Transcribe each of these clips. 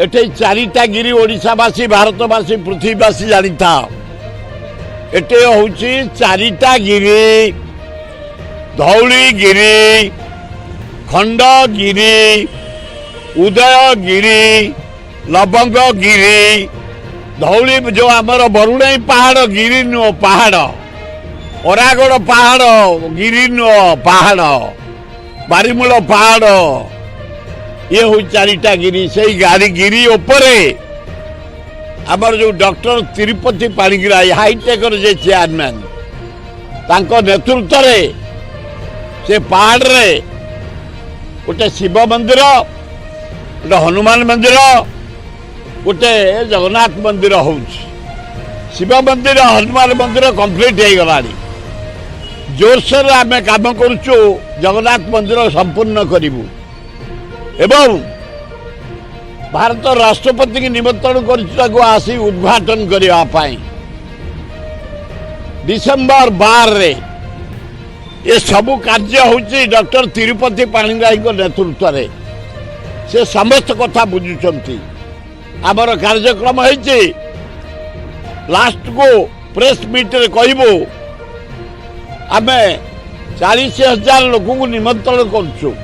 एटे चारिटा गिरी ओडिशावासी भारतवासी पृथ्वीवासी जानी था एटे हूँ चारिटा गिरी धौलीगिरी खंडगिरी उदयगिरी लवंगगिरी धौली जो आमर बरुणाई पहाड़ गिरी नुह पहाड़ ओरागड़ पहाड़ गिरी नुह पहाड़ बारीमूल पहाड़ ये हूँ चारिटा गिरी से गाड़ी गिरी उपरे आमर जो डॉक्टर तिरुपति पाणिग्राही हाईटेकर जे चेयरमैन तांको नेतृत्व रे से पहाड़ रे गोटे शिव मंदिर गोटे हनुमान मंदिर गोटे जगन्नाथ मंदिर हो शिव मंदिर हनुमान मंदिर कंप्लीट हो गला जोरसोर आम काम करुचु जगन्नाथ मंदिर संपूर्ण करूँ एवं भारत राष्ट्रपति की निमंत्रण कर आसी उद्घाटन करने डिसेम्बर 12 रे ये सबू कार्य हूँ डॉक्टर तिरुपति पाणिग्राही नेतृत्व रे से समस्त कथा बुझुंट आमर कार्यक्रम है लास्ट को प्रेस मीट रे कहबू आम 40,000 लोक को निमंत्रण करुँ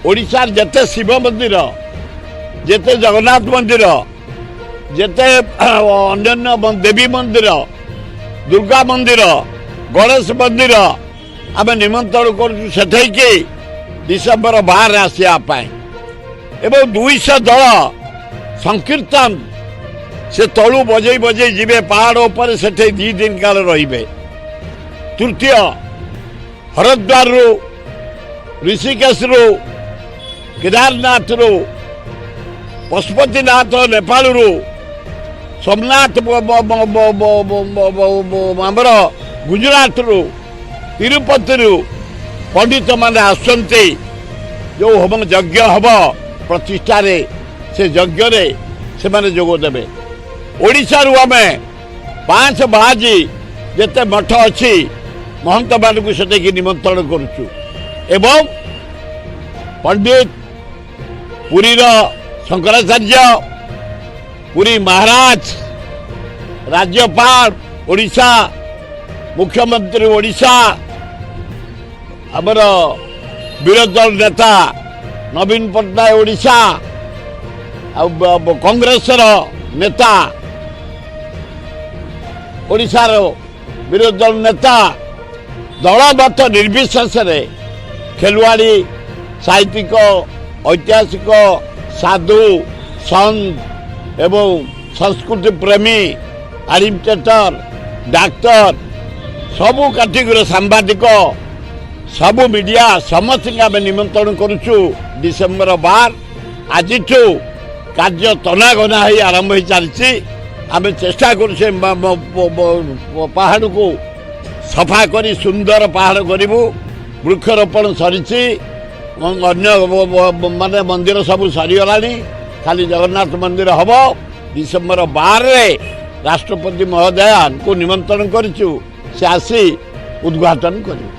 ओडिशा जेते शिव मंदिर जेते जगन्नाथ मंदिर जेते अन्य देवी मंदिर दुर्गा मंदिर गणेश मंदिर आम निमंत्रण कर डिसेम्बर 12 आसापी एवं 200 दल संकीर्तन से तलू बजे बजे जीवे पहाड़ उपर से 2 दिन काल रे तृतीय हरिद्वार रु ऋषिकेश रु केदारनाथ रु पशुपतिनाथ नेपाल रु सोमनाथ आमर गुजरात रु तिरुपति रु पंडित माने आसंती जो हम यज्ञ हम प्रतिष्ठा रे से यज्ञ रे से माने जोग देबे ओडिशा रु आमे 5 बाजी जेते मठ अछि महंत मान को सेटे की निमंत्रण करूछु एवं पंडित पुरी शंकराचार्य पुरी महाराज राज्यपाल ओडिशा मुख्यमंत्री ओडिशा आमर विरोधी दल नेता नवीन पट्टनायक ओडिशा कांग्रेस नेता ओडिशार विरोधी दल नेता दलगत निर्विशेष खेलुआड़ी साहित्यिक ऐतिहासिक साधु संत एवं संस्कृति प्रेमी एडमिनिस्ट्रेटर डाक्तर सबू कैटेगरी सांबादिक सबू मीडिया समस्त आम निमंत्रण करुचु डिसेम्बर 12 आज कार्य तनागना हो आरंभ हो चलती आम चेष्टा करुचे पहाड़ को सफा करी सुंदर पहाड़ करूँ वृक्षरोपण सरी अन्य माने मंदिर सब सरीगला खाली जगन्नाथ मंदिर हम डिसेम्बर 12 राष्ट्रपति महोदय को निमंत्रण करूँ से आसी उद्घाटन करूँ।